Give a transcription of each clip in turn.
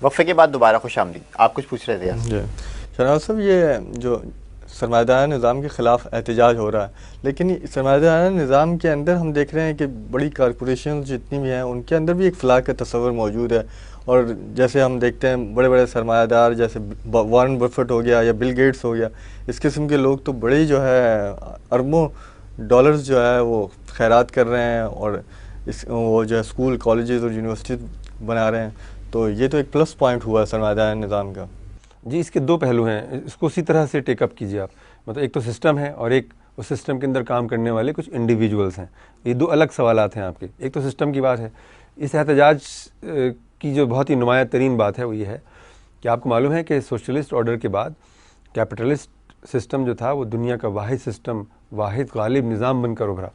وقفے کے بعد دوبارہ خوش آمدید. آپ کچھ پوچھ رہے تھے؟ جی شہنواز صاحب، یہ جو سرمایہ دارانہ نظام کے خلاف احتجاج ہو رہا ہے، لیکن سرمایہ دارانہ نظام کے اندر ہم دیکھ رہے ہیں کہ بڑی کارپوریشن جتنی بھی ہیں ان کے اندر بھی ایک فلاح کا تصور موجود ہے. اور جیسے ہم دیکھتے ہیں بڑے بڑے سرمایہ دار جیسے وارن بفٹ ہو گیا یا بل گیٹس ہو گیا، اس قسم کے لوگ تو بڑے جو ہے اربوں ڈالرز جو ہے وہ خیرات کر رہے ہیں، اور وہ جو ہے اسکول کالجز اور یونیورسٹیز بنا رہے ہیں. تو یہ تو ایک پلس پوائنٹ ہوا ہے سرمایہ دارانہ نظام کا. جی، اس کے دو پہلو ہیں، اس کو اسی طرح سے ٹیک اپ کیجیے آپ. مطلب ایک تو سسٹم ہے اور ایک اس سسٹم کے اندر کام کرنے والے کچھ انڈیویجولس ہیں. یہ دو الگ سوالات ہیں آپ کے. ایک تو سسٹم کی بات ہے. اس احتجاج کی جو بہت ہی نمایاں ترین بات ہے وہ یہ ہے کہ آپ کو معلوم ہے کہ سوشلسٹ آرڈر کے بعد کیپٹلسٹ سسٹم جو تھا وہ دنیا کا واحد سسٹم، واحد غالب نظام بن کر ابھرا.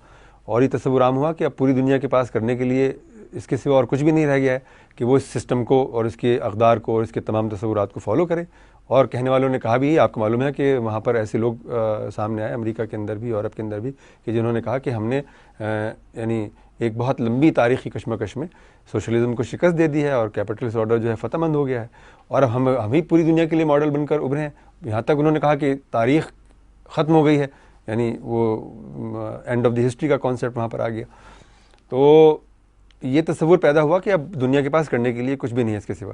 اور یہ تصور عام ہوا کہ اب پوری دنیا کے پاس کرنے کے لیے اس کے سوا اور کچھ بھی نہیں رہ گیا ہے کہ وہ اس سسٹم کو اور اس کے اقدار کو اور اس کے تمام تصورات کو فالو کرے. اور کہنے والوں نے کہا بھی، آپ کو معلوم ہے کہ وہاں پر ایسے لوگ سامنے آئے امریکہ کے اندر بھی، یورپ کے اندر بھی، کہ جنہوں نے کہا کہ ہم نے یعنی ایک بہت لمبی تاریخی کشمکش میں سوشلزم کو شکست دے دی ہے اور کیپٹلسٹ آرڈر جو ہے فتح مند ہو گیا ہے، اور اب ہم ہی پوری دنیا کے لیے ماڈل بن کر ابھرے ہیں. یہاں تک انہوں نے کہا کہ تاریخ ختم ہو گئی ہے، یعنی وہ اینڈ آف دی ہسٹری کا کانسیپٹ وہاں پر آ گیا. تو یہ تصور پیدا ہوا کہ اب دنیا کے پاس کرنے کے لیے کچھ بھی نہیں ہے اس کے سوا.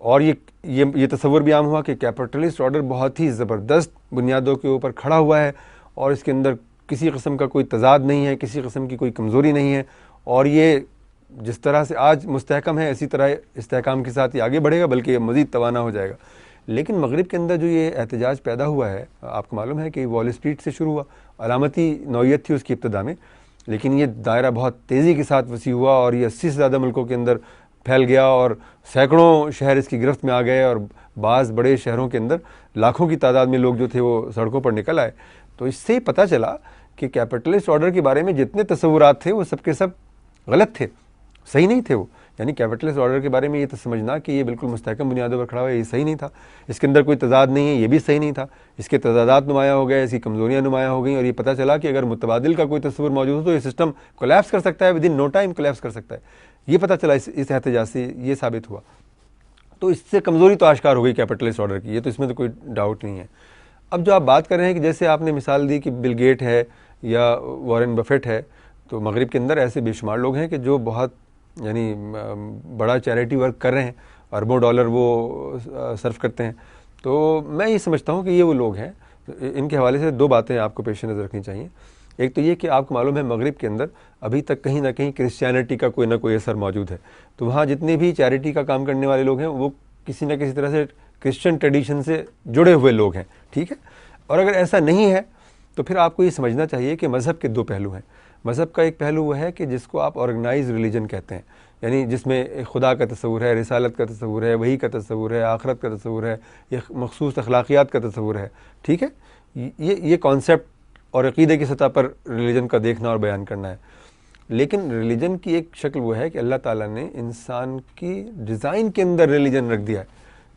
اور یہ تصور بھی عام ہوا کہ کیپٹلسٹ آرڈر بہت ہی زبردست بنیادوں کے اوپر کھڑا ہوا ہے اور اس کے اندر کسی قسم کا کوئی تضاد نہیں ہے، کسی قسم کی کوئی کمزوری نہیں ہے، اور یہ جس طرح سے آج مستحکم ہے اسی طرح استحکام کے ساتھ یہ آگے بڑھے گا، بلکہ یہ مزید توانا ہو جائے گا. لیکن مغرب کے اندر جو یہ احتجاج پیدا ہوا ہے، آپ کو معلوم ہے کہ وال اسٹریٹ سے شروع ہوا، علامتی نوعیت تھی اس کی ابتدا میں، لیکن یہ دائرہ بہت تیزی کے ساتھ وسیع ہوا اور یہ 80 سے زیادہ ملکوں کے اندر پھیل گیا اور سینکڑوں شہر اس کی گرفت میں آ گئے، اور بعض بڑے شہروں کے اندر لاکھوں کی تعداد میں لوگ جو تھے وہ سڑکوں پر نکل آئے. تو اس سے پتہ چلا کہ کیپٹلسٹ آرڈر کے بارے میں جتنے تصورات تھے وہ سب کے سب غلط تھے، صحیح نہیں تھے وہ. یعنی کیپٹلسٹ آرڈر کے بارے میں یہ تو سمجھنا کہ یہ بالکل مستحکم بنیادوں پر کھڑا ہوا ہے، یہ صحیح نہیں تھا. اس کے اندر کوئی تضاد نہیں ہے، یہ بھی صحیح نہیں تھا. اس کے تضادات نمایاں ہو گئے، اس کی کمزوریاں نمایاں ہو گئیں، اور یہ پتہ چلا کہ اگر متبادل کا کوئی تصور موجود ہو تو یہ سسٹم کولیپس کر سکتا ہے، within no time collapse کر سکتا ہے. یہ پتہ چلا اس احتجاج سے، یہ ثابت ہوا. تو اس سے کمزوری تو آشکار ہو گئی کیپٹلسٹ آرڈر کی، یہ تو اس میں تو کوئی ڈاؤٹ نہیں ہے. اب جو آپ بات کر رہے ہیں کہ جیسے آپ نے مثال دی کہ بل گیٹ ہے یا وارن بفیٹ ہے، تو مغرب کے اندر ایسے بے شمار لوگ ہیں کہ جو بہت یعنی بڑا چیریٹی ورک کر رہے ہیں، اربوں ڈالر وہ صرف کرتے ہیں. تو میں یہ سمجھتا ہوں کہ یہ وہ لوگ ہیں. ان کے حوالے سے دو باتیں آپ کو پیش نظر رکھنی چاہیے. ایک تو یہ کہ آپ کو معلوم ہے مغرب کے اندر ابھی تک کہیں نہ کہیں کرسچینٹی کا کوئی نہ کوئی اثر موجود ہے. تو وہاں جتنے بھی چیریٹی کا کام کرنے والے لوگ ہیں وہ کسی نہ کسی طرح سے کرسچن ٹریڈیشن سے جڑے ہوئے لوگ ہیں، ٹھیک ہے. اور اگر ایسا نہیں ہے تو پھر آپ کو یہ سمجھنا چاہیے کہ مذہب کے دو پہلو ہیں. مذہب کا ایک پہلو وہ ہے کہ جس کو آپ آرگنائز ریلیجن کہتے ہیں، یعنی جس میں خدا کا تصور ہے، رسالت کا تصور ہے، وحی کا تصور ہے، آخرت کا تصور ہے، یہ مخصوص اخلاقیات کا تصور ہے، ٹھیک ہے. یہ کانسیپٹ اور عقیدے کی سطح پر ریلیجن کا دیکھنا اور بیان کرنا ہے. لیکن ریلیجن کی ایک شکل وہ ہے کہ اللہ تعالیٰ نے انسان کی ڈیزائن کے اندر ریلیجن رکھ دیا ہے.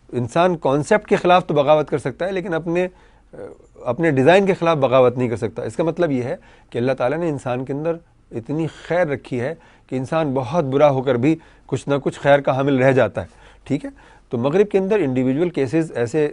انسان کانسیپٹ کے خلاف تو بغاوت کر سکتا ہے لیکن اپنے ڈیزائن کے خلاف بغاوت نہیں کر سکتا. اس کا مطلب یہ ہے کہ اللہ تعالیٰ نے انسان کے اندر اتنی خیر رکھی ہے کہ انسان بہت برا ہو کر بھی کچھ نہ کچھ خیر کا حامل رہ جاتا ہے، ٹھیک ہے. تو مغرب کے اندر انڈیویجول کیسز ایسے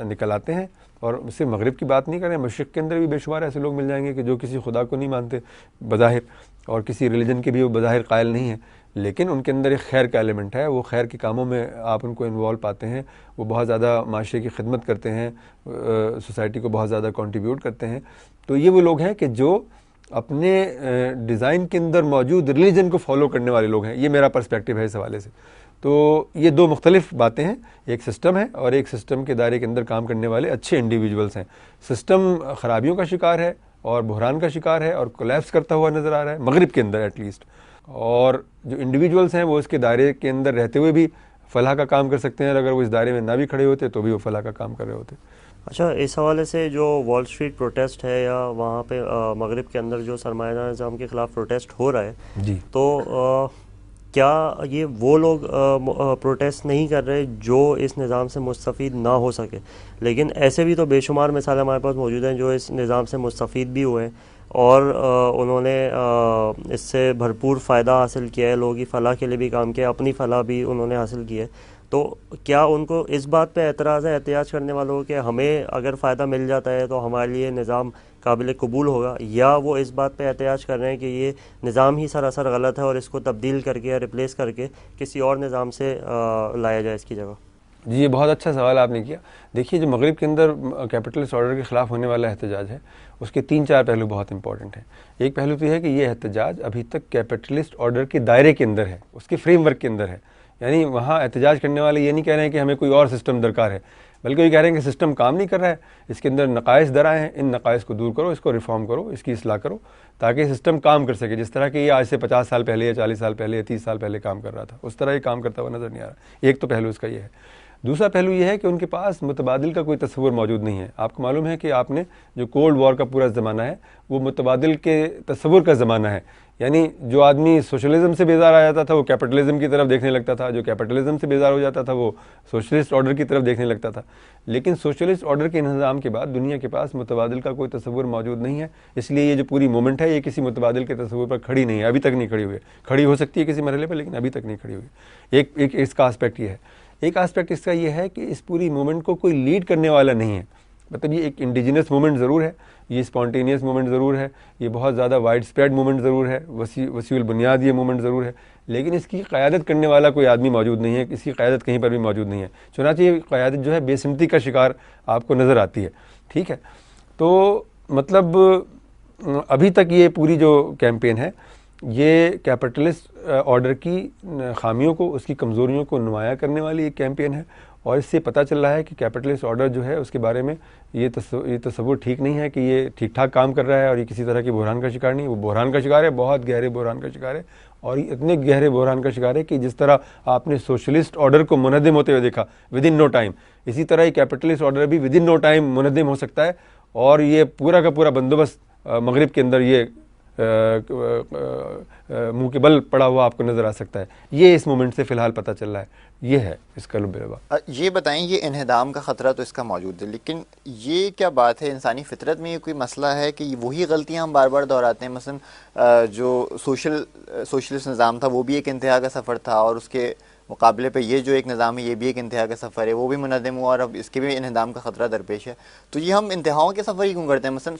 نکل آتے ہیں، اور صرف مغرب کی بات نہیں کریں، مشرق کے اندر بھی بے شمار ایسے لوگ مل جائیں گے کہ جو کسی خدا کو نہیں مانتے بظاہر، اور کسی ریلیجن کے بھی وہ بظاہر قائل نہیں ہیں، لیکن ان کے اندر ایک خیر کا ایلیمنٹ ہے. وہ خیر کے کاموں میں آپ ان کو انوالو پاتے ہیں، وہ بہت زیادہ معاشرے کی خدمت کرتے ہیں، سوسائٹی کو بہت زیادہ کنٹریبیوٹ کرتے ہیں. تو یہ وہ لوگ ہیں کہ جو اپنے ڈیزائن کے اندر موجود ریلیجن کو فالو کرنے والے لوگ ہیں. یہ میرا پرسپیکٹیو ہے اس حوالے سے. تو یہ دو مختلف باتیں ہیں، ایک سسٹم ہے اور ایک سسٹم کے دائرے کے اندر کام کرنے والے اچھے انڈیویجولس ہیں. سسٹم خرابیوں کا شکار ہے اور بحران کا شکار ہے اور کولیپس کرتا ہوا نظر آ رہا ہے مغرب کے اندر ایٹ لیسٹ. اور جو انڈیویجولس ہیں وہ اس کے دائرے کے اندر رہتے ہوئے بھی فلاح کا کام کر سکتے ہیں، اور اگر وہ اس دائرے میں نہ بھی کھڑے ہوتے تو بھی وہ فلاح کا کام کر رہے ہوتے. اچھا، اس حوالے سے جو وال اسٹریٹ پروٹیسٹ ہے یا وہاں پہ مغرب کے اندر جو سرمایہ دار نظام کے خلاف پروٹیسٹ ہو رہا ہے، جی، تو کیا یہ وہ لوگ پروٹیسٹ نہیں کر رہے جو اس نظام سے مستفید نہ ہو سکے؟ لیکن ایسے بھی تو بے شمار مثالیں ہمارے پاس موجود ہیں جو اس نظام سے مستفید بھی ہوئے اور انہوں نے اس سے بھرپور فائدہ حاصل کیا ہے، لوگوں کی فلاح کے لیے بھی کام کیا، اپنی فلاح بھی انہوں نے حاصل کی ہے. تو کیا ان کو اس بات پہ اعتراض ہے احتجاج کرنے والوں کو کہ ہمیں اگر فائدہ مل جاتا ہے تو ہمارے لیے نظام قابل قبول ہوگا، یا وہ اس بات پہ احتجاج کر رہے ہیں کہ یہ نظام ہی سراسر غلط ہے اور اس کو تبدیل کر کے یا ریپلیس کر کے کسی اور نظام سے لایا جائے اس کی جگہ؟ جی یہ بہت اچھا سوال آپ نے کیا. دیکھیے جو مغرب کے اندر کیپٹلسٹ آرڈر کے خلاف ہونے والا احتجاج ہے اس کے 3-4 پہلو بہت امپورٹنٹ ہیں. ایک پہلو تو یہ ہے کہ یہ احتجاج ابھی تک کیپٹلسٹ آرڈر کے دائرے کے اندر ہے، اس کے فریم ورک کے اندر ہے. یعنی وہاں احتجاج کرنے والے یہ نہیں کہہ رہے ہیں کہ ہمیں کوئی اور سسٹم درکار ہے، بلکہ یہ کہہ رہے ہیں کہ سسٹم کام نہیں کر رہا ہے، اس کے اندر نقائص در آئے ہیں، ان نقائص کو دور کرو، اس کو ریفارم کرو، اس کی اصلاح کرو تاکہ سسٹم کام کر سکے جس طرح کہ یہ آج سے 50 سال پہلے یا 40 سال پہلے یا 30 سال پہلے کام کر رہا تھا اس طرح یہ کام کرتا ہوا نظر نہیں آ رہا. ایک تو پہلو اس کا یہ ہے. دوسرا پہلو یہ ہے کہ ان کے پاس متبادل کا کوئی تصور موجود نہیں ہے. آپ کو معلوم ہے کہ آپ نے جو کولڈ وار کا پورا زمانہ ہے وہ متبادل کے تصور کا زمانہ ہے. یعنی جو آدمی سوشلزم سے بیزار آ جاتا تھا وہ کیپٹلزم کی طرف دیکھنے لگتا تھا، جو کیپٹلزم سے بیزار ہو جاتا تھا وہ سوشلسٹ آرڈر کی طرف دیکھنے لگتا تھا. لیکن سوشلسٹ آرڈر کے انہضام کے بعد دنیا کے پاس متبادل کا کوئی تصور موجود نہیں ہے. اس لیے یہ جو پوری مومنٹ ہے یہ کسی متبادل کے تصور پر کھڑی نہیں ہے، ابھی تک نہیں کھڑی ہوئی ہے. کھڑی ہو سکتی ہے کسی مرحلے پر لیکن ابھی تک نہیں کھڑی ہوئی. ایک اس کا اسپیکٹ یہ ہے. ایک آسپیکٹ اس کا یہ ہے کہ اس پوری مومنٹ کو کوئی لیڈ کرنے والا نہیں ہے. مطلب یہ ایک انڈیجنس مومنٹ ضرور ہے، یہ اسپونٹینیس مومنٹ ضرور ہے، یہ بہت زیادہ وائڈ اسپریڈ مومنٹ ضرور ہے، وسیع البنیاد یہ مومنٹ ضرور ہے، لیکن اس کی قیادت کرنے والا کوئی آدمی موجود نہیں ہے، اس کی قیادت کہیں پر بھی موجود نہیں ہے. چنانچہ یہ قیادت جو ہے بے سمتی کا شکار آپ کو نظر آتی ہے. ٹھیک ہے، تو مطلب ابھی تک یہ پوری جو کیمپین ہے یہ کیپٹلسٹ آرڈر کی خامیوں کو، اس کی کمزوریوں کو نمایاں کرنے والی ایک کیمپین ہے. اور اس سے پتہ چل رہا ہے کہ کیپٹلسٹ آرڈر جو ہے اس کے بارے میں یہ تصور ٹھیک نہیں ہے کہ یہ ٹھیک ٹھاک کام کر رہا ہے اور یہ کسی طرح کی بحران کا شکار نہیں. وہ بحران کا شکار ہے، بہت گہرے بحران کا شکار ہے، اور یہ اتنے گہرے بحران کا شکار ہے کہ جس طرح آپ نے سوشلسٹ آرڈر کو منہدم ہوتے ہوئے دیکھا ود ان نو ٹائم، اسی طرح یہ کیپٹلسٹ آرڈر بھی ود ان نو ٹائم منہدم ہو سکتا ہے. اور یہ پورا کا پورا بندوبست مغرب کے اندر یہ منہ کے بل پڑا ہوا آپ کو نظر آ سکتا ہے. یہ اس مومنٹ سے فی الحال پتہ چل رہا ہے. یہ ہے اس کا لب لبا. یہ بتائیں، یہ انہدام کا خطرہ تو اس کا موجود ہے، لیکن یہ کیا بات ہے، انسانی فطرت میں یہ کوئی مسئلہ ہے کہ وہی غلطیاں ہم بار بار دہراتے ہیں؟ مثلا جو سوشلسٹ نظام تھا وہ بھی ایک انتہا کا سفر تھا، اور اس کے مقابلے پہ یہ جو ایک نظام ہے یہ بھی ایک انتہا کا سفر ہے، وہ بھی منہدم ہوا اور اب اس کے بھی انہدام کا خطرہ درپیش ہے. تو یہ ہم انتہاؤں کے سفر ہی کیوں کرتے ہیں؟ مثلا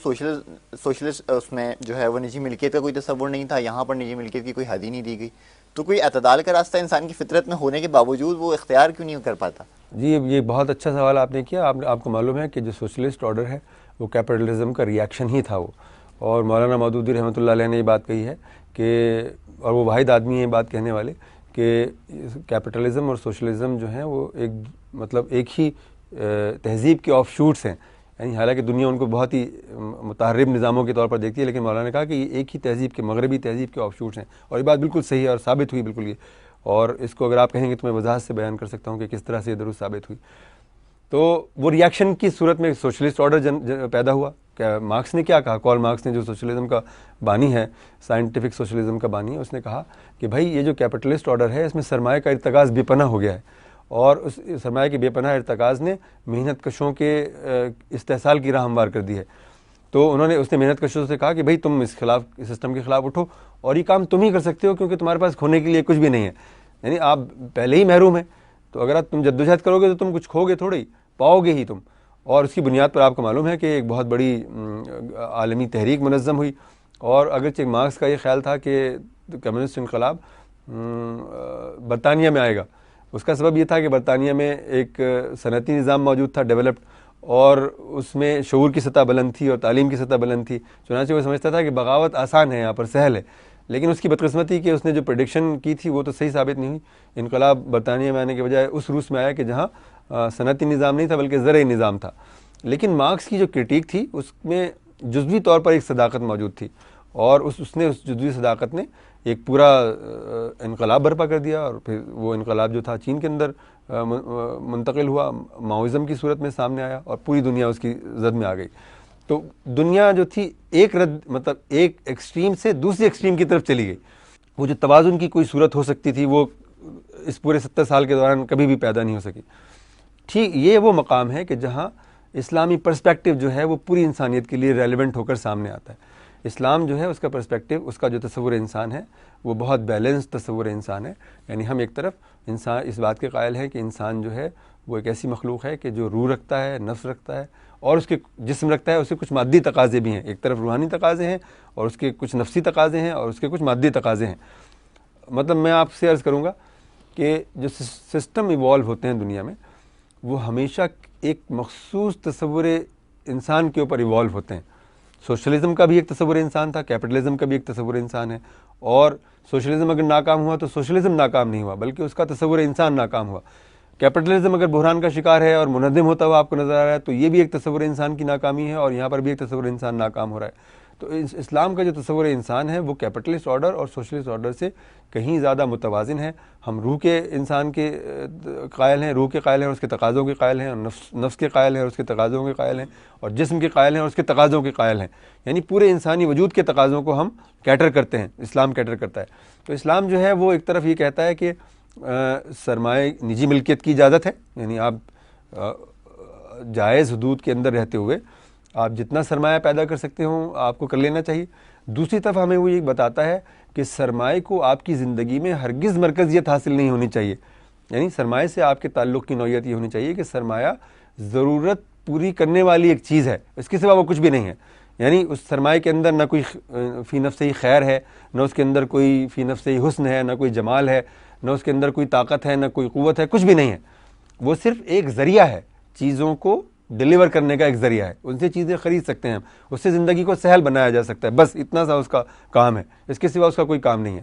سوشلسٹ اس میں جو ہے وہ نجی ملکیت کا کوئی تصور نہیں تھا، یہاں پر نجی ملکیت کی کوئی حد ہی نہیں دی گئی. تو کوئی اعتدال کا راستہ انسان کی فطرت میں ہونے کے باوجود وہ اختیار کیوں نہیں کر پاتا؟ جی یہ بہت اچھا سوال آپ نے کیا. آپ کو معلوم ہے کہ جو سوشلسٹ آرڈر ہے وہ کیپٹلزم کا ریئیکشن ہی تھا وہ. اور مولانا مودودی رحمۃ اللہ علیہ نے یہ بات کہی ہے کہ، اور وہ واحد آدمی ہیں یہ بات کہنے والے، کہ کیپٹلزم اور سوشلزم جو ہیں وہ ایک ہی تہذیب کے آف شوٹس ہیں. یعنی حالانکہ دنیا ان کو بہت ہی متحرب نظاموں کے طور پر دیکھتی ہے، لیکن مولانا نے کہا کہ یہ ایک ہی تہذیب کے، مغربی تہذیب کے آف شوٹس ہیں. اور یہ بات بالکل صحیح ہے اور ثابت ہوئی بالکل یہ. اور اس کو اگر آپ کہیں گے تو میں وضاحت سے بیان کر سکتا ہوں کہ کس طرح سے یہ درست ثابت ہوئی. تو وہ ریئیکشن کی صورت میں سوشلسٹ آرڈر پیدا ہوا. کہ مارکس نے کیا کہا؟ کارل مارکس نے جو سوشلزم کا بانی ہے، سائنٹیفک سوشلزم کا بانی ہے، اس نے کہا کہ بھائی یہ جو کیپٹلسٹ آرڈر ہے اس میں سرمایہ کا ارتکاز بے پناہ ہو گیا ہے، اور اس سرمایہ کے بے پناہ ارتکاز نے محنت کشوں کے استحصال کی راہ ہموار کر دی ہے. تو اس نے محنت کشوں سے کہا کہ بھائی تم اس سسٹم کے خلاف اٹھو، اور یہ کام تم ہی کر سکتے ہو کیونکہ تمہارے پاس کھونے کے لیے کچھ بھی نہیں ہے. یعنی آپ پہلے ہی محروم ہیں، تو اگر تم جدوجہد کرو گے تو تم کچھ کھوگے تھوڑے ہی، پاؤ گے ہی تم. اور اس کی بنیاد پر آپ کو معلوم ہے کہ ایک بہت بڑی عالمی تحریک منظم ہوئی. اور اگرچہ مارکس کا یہ خیال تھا کہ کمیونسٹ انقلاب برطانیہ میں آئے گا، اس کا سبب یہ تھا کہ برطانیہ میں ایک صنعتی نظام موجود تھا ڈیولپڈ، اور اس میں شعور کی سطح بلند تھی اور تعلیم کی سطح بلند تھی. چنانچہ وہ سمجھتا تھا کہ بغاوت آسان ہے، یہاں پر سہل ہے. لیکن اس کی بدقسمتی کہ اس نے جو پریڈکشن کی تھی وہ تو صحیح ثابت نہیں ہوئی. انقلاب برطانیہ میں آنے کے بجائے اس روس میں آیا کہ جہاں صنعتی نظام نہیں تھا بلکہ زرعی نظام تھا. لیکن مارکس کی جو کرٹیک تھی اس میں جزوی طور پر ایک صداقت موجود تھی، اور اس جزوی صداقت نے ایک پورا انقلاب برپا کر دیا. اور پھر وہ انقلاب جو تھا چین کے اندر منتقل ہوا، ماؤزم کی صورت میں سامنے آیا، اور پوری دنیا اس کی زد میں آ گئی. تو دنیا جو تھی ایک ایک ایکسٹریم سے دوسری ایکسٹریم کی طرف چلی گئی. وہ جو توازن کی کوئی صورت ہو سکتی تھی وہ اس پورے 70 سال کے دوران کبھی بھی پیدا نہیں ہو سکی. ٹھیک یہ وہ مقام ہے کہ جہاں اسلامی پرسپیکٹیو جو ہے وہ پوری انسانیت کے لیے ریلیونٹ ہو کر سامنے آتا ہے. اسلام جو ہے اس کا پرسپیکٹو، اس کا جو تصور انسان ہے وہ بہت بیلنس تصور انسان ہے. یعنی ہم ایک طرف انسان اس بات کے قائل ہیں کہ انسان جو ہے وہ ایک ایسی مخلوق ہے کہ جو روح رکھتا ہے، نفس رکھتا ہے اور اس کے جسم رکھتا ہے. اس کے کچھ مادی تقاضے بھی ہیں، ایک طرف روحانی تقاضے ہیں اور اس کے کچھ نفسی تقاضے ہیں اور اس کے کچھ مادی تقاضے ہیں. مطلب میں آپ سے عرض کروں گا کہ جو سسٹم ایوالو ہوتے ہیں دنیا میں وہ ہمیشہ ایک مخصوص تصور انسان کے اوپر ایوالو ہوتے ہیں. سوشلزم کا بھی ایک تصور انسان تھا، کیپٹلزم کا بھی ایک تصور انسان ہے، اور سوشلزم اگر ناکام ہوا تو سوشلزم ناکام نہیں ہوا بلکہ اس کا تصور انسان ناکام ہوا. کیپٹلزم اگر بحران کا شکار ہے اور منہدم ہوتا ہوا آپ کو نظر آ رہا ہے تو یہ بھی ایک تصور انسان کی ناکامی ہے، اور یہاں پر بھی ایک تصور انسان ناکام ہو رہا ہے. تو اسلام کا جو تصور انسان ہے وہ کیپٹلسٹ آرڈر اور سوشلسٹ آرڈر سے کہیں زیادہ متوازن ہے. ہم روح کے انسان کے قائل ہیں، روح کے قائل ہیں اور اس کے تقاضوں کے قائل ہیں، اور نفس کے قائل ہیں اور اس کے تقاضوں کے قائل ہیں، اور جسم کے قائل ہیں اور اس کے تقاضوں کے قائل ہیں. یعنی پورے انسانی وجود کے تقاضوں کو ہم کیٹر کرتے ہیں، اسلام کیٹر کرتا ہے. تو اسلام جو ہے وہ ایک طرف یہ کہتا ہے کہ سرمایہ نجی ملکیت کی اجازت ہے، یعنی آپ جائز حدود کے اندر رہتے ہوئے آپ جتنا سرمایہ پیدا کر سکتے ہوں آپ کو کر لینا چاہیے. دوسری طرف ہمیں وہ یہ بتاتا ہے کہ سرمایہ کو آپ کی زندگی میں ہرگز مرکزیت حاصل نہیں ہونی چاہیے. یعنی سرمایہ سے آپ کے تعلق کی نوعیت یہ ہونی چاہیے کہ سرمایہ ضرورت پوری کرنے والی ایک چیز ہے، اس کے سوا وہ کچھ بھی نہیں ہے. یعنی اس سرمایہ کے اندر نہ کوئی فی نفسہ خیر ہے، نہ اس کے اندر کوئی فی نفسہ حسن ہے، نہ کوئی جمال ہے، نہ اس کے اندر کوئی طاقت ہے، نہ کوئی قوت ہے، کچھ بھی نہیں ہے. وہ صرف ایک ذریعہ ہے، چیزوں کو ڈیلیور کرنے کا ایک ذریعہ ہے. ان سے چیزیں خرید سکتے ہیں ہم، اس سے زندگی کو سہل بنایا جا سکتا ہے، بس اتنا سا اس کا کام ہے، اس کے سوا اس کا کوئی کام نہیں ہے.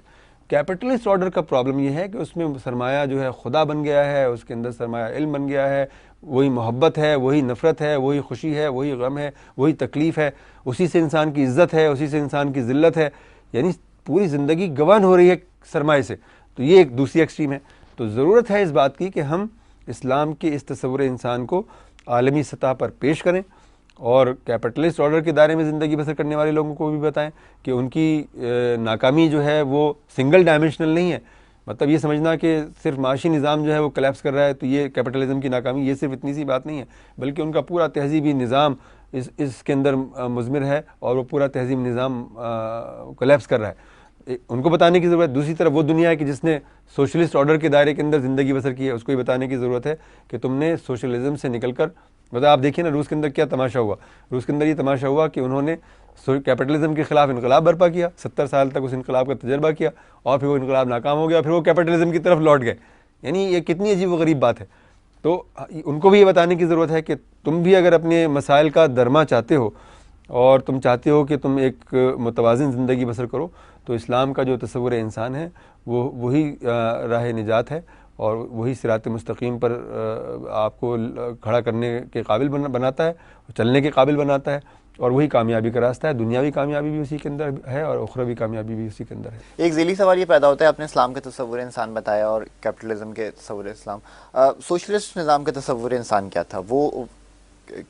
کیپٹلسٹ آرڈر کا پرابلم یہ ہے کہ اس میں سرمایہ جو ہے خدا بن گیا ہے، اس کے اندر سرمایہ علم بن گیا ہے، وہی محبت ہے، وہی نفرت ہے، وہی خوشی ہے، وہی غم ہے، وہی تکلیف ہے، اسی سے انسان کی عزت ہے، اسی سے انسان کی ذلت ہے. یعنی پوری زندگی گون ہو رہی ہے سرمایہ سے. تو یہ ایک دوسری ایکسٹریم ہے. تو ضرورت ہے اس بات کی کہ ہم اسلام کے اس تصور انسان کو عالمی سطح پر پیش کریں اور کیپٹلسٹ آرڈر کے دائرے میں زندگی بسر کرنے والے لوگوں کو بھی بتائیں کہ ان کی ناکامی جو ہے وہ سنگل ڈائمینشنل نہیں ہے. مطلب یہ سمجھنا کہ صرف معاشی نظام جو ہے وہ کلیپس کر رہا ہے تو یہ کیپٹلزم کی ناکامی، یہ صرف اتنی سی بات نہیں ہے، بلکہ ان کا پورا تہذیبی نظام اس کے اندر مضمر ہے اور وہ پورا تہذیبی نظام کلیپس کر رہا ہے. ان کو بتانے کی ضرورت ہے. دوسری طرف وہ دنیا ہے کہ جس نے سوشلسٹ آرڈر کے دائرے کے اندر زندگی بسر کی ہے، اس کو یہ بتانے کی ضرورت ہے کہ تم نے سوشلزم سے نکل کر، مطلب آپ دیکھیں نا روس کے اندر کیا تماشا ہوا. روس کے اندر یہ تماشا ہوا کہ انہوں نے کیپٹلزم کے خلاف انقلاب برپا کیا، 70 سال تک اس انقلاب کا تجربہ کیا، اور پھر وہ انقلاب ناکام ہو گیا، پھر وہ کیپٹلزم کی طرف لوٹ گئے. یعنی یہ کتنی عجیب و غریب بات ہے. تو ان کو بھی یہ بتانے کی ضرورت ہے کہ تم بھی اگر اپنے مسائل کا درما چاہتے ہو اور تم چاہتے ہو کہ تم ایک متوازن زندگی بسر کرو تو اسلام کا جو تصور انسان ہے وہی راہ نجات ہے اور وہی صراط مستقیم پر آپ کو کھڑا کرنے کے قابل بناتا ہے، چلنے کے قابل بناتا ہے، اور وہی کامیابی کا راستہ ہے. دنیاوی کامیابی بھی اسی کے اندر ہے اور اخروی کامیابی بھی اسی کے اندر ہے. ایک ذیلی سوال یہ پیدا ہوتا ہے، آپ نے اسلام کے تصور انسان بتایا اور کیپٹلزم کے تصور اسلام، سوشلسٹ نظام کا تصور انسان کیا تھا، وہ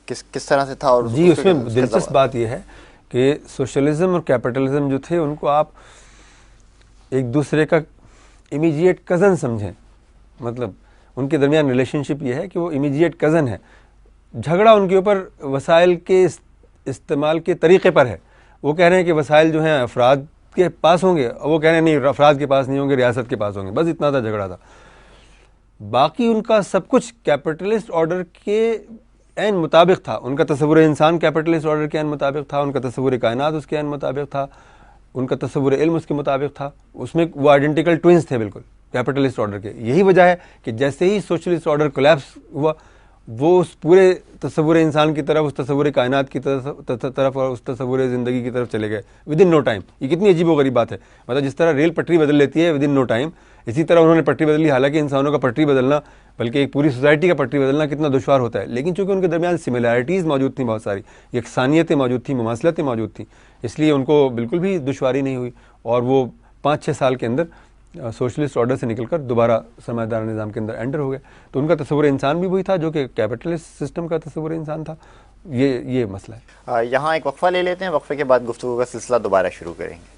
کس طرح سے تھا؟ اور جی اس میں دلچسپ بات یہ ہے کہ سوشلزم اور کیپٹلزم جو تھے ان کو آپ ایک دوسرے کا امیجیٹ کزن سمجھیں. مطلب ان کے درمیان ریلیشن شپ یہ ہے کہ وہ امیجیٹ کزن ہے. جھگڑا ان کے اوپر وسائل کے استعمال کے طریقے پر ہے. وہ کہہ رہے ہیں کہ وسائل جو ہیں افراد کے پاس ہوں گے، اور وہ کہہ رہے ہیں نہیں افراد کے پاس نہیں ہوں گے، ریاست کے پاس ہوں گے. بس اتنا تھا جھگڑا تھا. باقی ان کا سب کچھ کیپٹلسٹ آرڈر کے عین مطابق تھا. ان کا تصور انسان کیپٹلسٹ آرڈر کے عین مطابق تھا، ان کا تصور کائنات اس کے عین مطابق تھا، ان کا تصور علم اس کے مطابق تھا. اس میں وہ آئیڈینٹیکل ٹوئنس تھے بالکل کیپٹلسٹ آرڈر کے. یہی وجہ ہے کہ جیسے ہی سوشلسٹ آرڈر کولیپس ہوا وہ اس پورے تصور انسان کی طرف، اس تصور کائنات کی طرف اور اس تصور زندگی کی طرف چلے گئے ود ان نو ٹائم. یہ کتنی عجیب و غریب بات ہے. مطلب جس طرح ریل پٹری بدل لیتی ہے ود ان نو ٹائم، اسی طرح انہوں نے پٹری بدل لی. حالانکہ انسانوں کا پٹری بدلنا، بلکہ ایک پوری سوسائٹی کا پٹری بدلنا کتنا دشوار ہوتا ہے، لیکن چونکہ ان کے درمیان سملیرٹیز موجود تھیں، بہت ساری یکسانیتیں موجود تھیں، مماثلتیں موجود تھیں، اس لیے ان کو بالکل بھی دشواری نہیں ہوئی اور وہ 5-6 سال کے اندر سوشلسٹ آرڈر سے نکل کر دوبارہ سرمایہ دار نظام کے اندر انٹر ہو گئے. تو ان کا تصور انسان بھی وہی تھا جو کہ کیپٹلسٹ سسٹم کا تصور انسان تھا. یہ مسئلہ ہے. یہاں ایک وقفہ لے لیتے ہیں، وقفے کے بعد گفتگو کا سلسلہ دوبارہ شروع کریں گے.